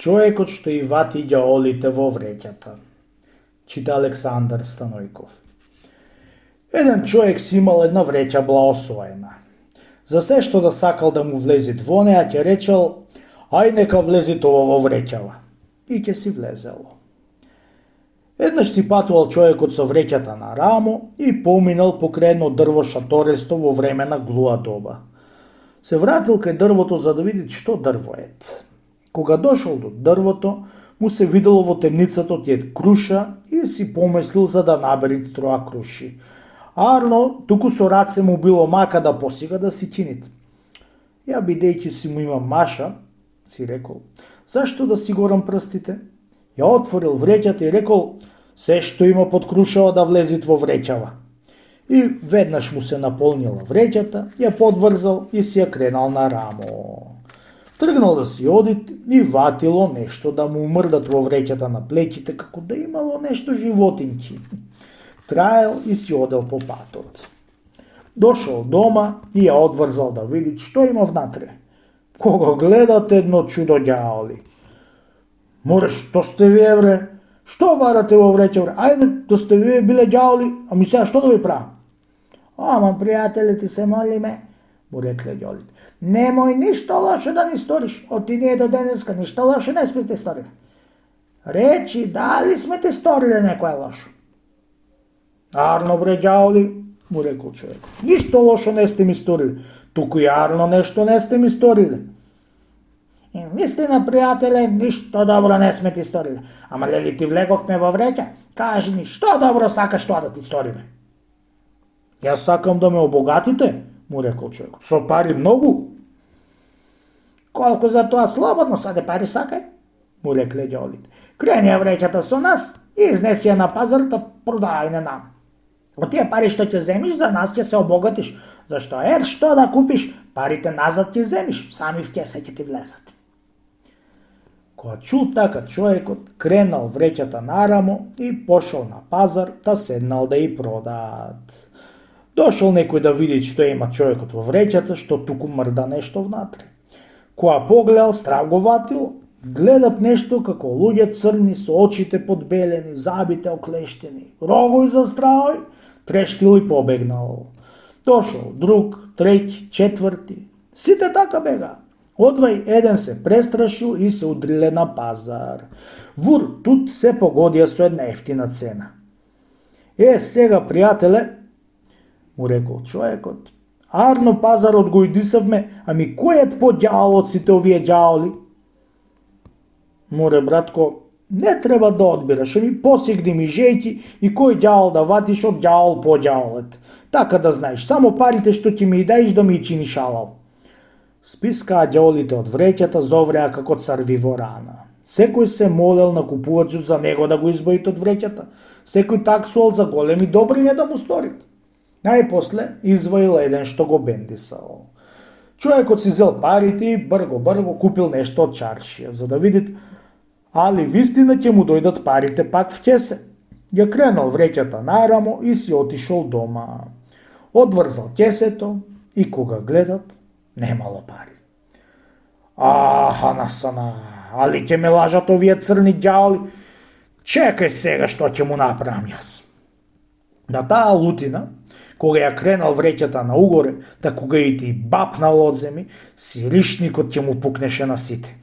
Човекот што и вати ѓаолите во вреќата. Чита Александар Станојков. Еден човек си имал една вреќа благосоена. За се што да сакал да му влезит во неа, ќе речел: ај нека влезит ова во вреќава. И ќе си влезело. Еднаш си патувал човекот со вреќата на рамо и поминал покрај едно дрво шаторесто во време на глуа доба. Се вратил кај дрвото за да види што дрво е. Кога дошол до дрвото, му се видело во темницата тие круша и си помислил за да набери троа круши. Арно, туку со раце му било мака да посига да си чинит. Ја бидејќи си му имам маша, си рекол, зашто да си горам прстите? Ја отворил вреќата и рекол, се што има под крушава да влезит во вреќава. И веднаш му се наполнила вреќата, ја подврзал и си ја кренал на рамо. Тргнал да си оди и ватило нешто да му мрдат во вреќата на плеќите, како да имало нешто животинки. Траел и си одел по патот. Дошол дома и ја одврзал да види што има внатре. Кога гледат едно чудо ѓаоли. Море, што сте вие, бре? Што барате во вреќа, бре? Ајде, да сте вие биле ѓаоли, ами сега што да ви правам? Ама, пријатели, ти се молиме, му рекле ѓаолите. Немој ништо лошо да ни сториш, од тие до денеска ништо лошо не сме те сторили. Речи, дали сме те сторили некоја лошо? Арно, бре, ѓаоли, му рекол човек. Ништо лошо не сте ми сторили, туку јарно нешто не сте ми сторили. И вистина, пријателе, ништо добро не сме ти сторили. Ама лели ти влеговме во вреќа? Кажи ни, што добро сакаш тоа да ти сториме? Јас сакам да ме обогатите, му рекол човекот. Со пари многу. Колку за тоа слободно, саде пари сакај, му рекле ѓаолите. Крени ја вреќата со нас и изнеси ја на пазар да продај не нам. Од тие пари што ќе земиш, за нас ќе се обогатиш. Зашто што да купиш, парите назад ќе земиш, сами в кеса ќе ти влезат. Кога чул така човекот, кренал вреќата нарамо и пошол на пазар, та седнал да ја продаат. Дошол некој да види што има човекот во вреќата, што туку мрда нешто внатре. Кога погледал, страв го ватило. Гледат нешто како луѓе црни со очите подбелени, забите оклештени, рогови за стравој, трештил и побегнал. Дошол друг, треќи, четврти. Сите така бега. Одвај еден се престрашил и се удриле на пазар. Вур, тут се погодија со една ефтина цена. Сега, пријателе, му рекол човекот, арно пазарот го идисавме, ами кој е по ѓаол од сите овие ѓаоли? Море, братко, не треба да одбираш, ами посигни ми жејки и кој ѓаол да ватиш од ѓаол по ѓаолет. Така да знаеш, само парите што ќе ми даеш да ми чиниш алал. Спискаа ѓаолите од вреќата, зовреа како царви во рана. Секој се молел на купувачот за него да го избавит од вреќата. Секој таксуал за големи добриња да му сторит. Најпосле изваил еден што го бендисал. Човекот си зел парите и брго купил нешто од чаршија, за да видит али вистина ќе му дојдат парите пак в ќесе. Ја кренал вреќата нарамо и си отишол дома. Одврзал ќесето и кога гледат, немало пари. Насана, али ќе ме лажат овие црни ѓаоли. Чекај сега што ќе му направам јас. На таа лутина, кога ја кренал вреќата на угоре, та кога и ти бапнал од земи, сиришникот ќе му пукнеше на сите.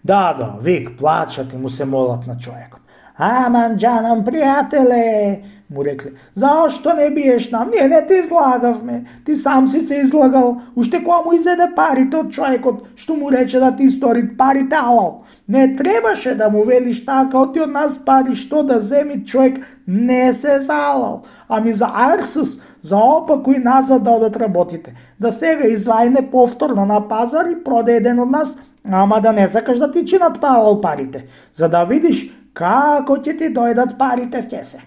Да, вик, плачат и му се молат на човекот. Аман, џанам, пријателе, му рекле, заошто не биеш нам, ние не те излагавме, ти сам си се излагал, уште кога му изеде парите од човекот, што му рече да ти истори парите алал. Не требаше да му велиш така, оти од нас пари што да земи човек не се залал, ами за арсус, за опако и назад да одат работите, да сега извајне повторно на пазар и проде еден од нас, ама да не сакаш да ти чинат палал парите, за да видиш како ќе ти дојдат парите в ќесе.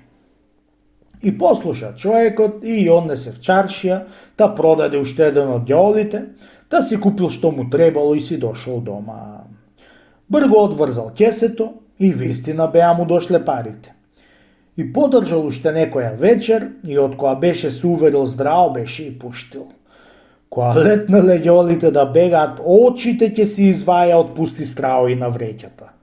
И послуша човекот и однесе в чаршија, да продаде уште еден од ѓаолите, да си купил што му требало и си дошол дома. Брго одврзал ќесето и вистина беа му дошле парите. И подржал уште некоја вечер и од која беше се уверил здраво беше и пуштил. Кога летнале ѓаолите да бегаат, очите ќе се изваја од пусти стравои на вреќата.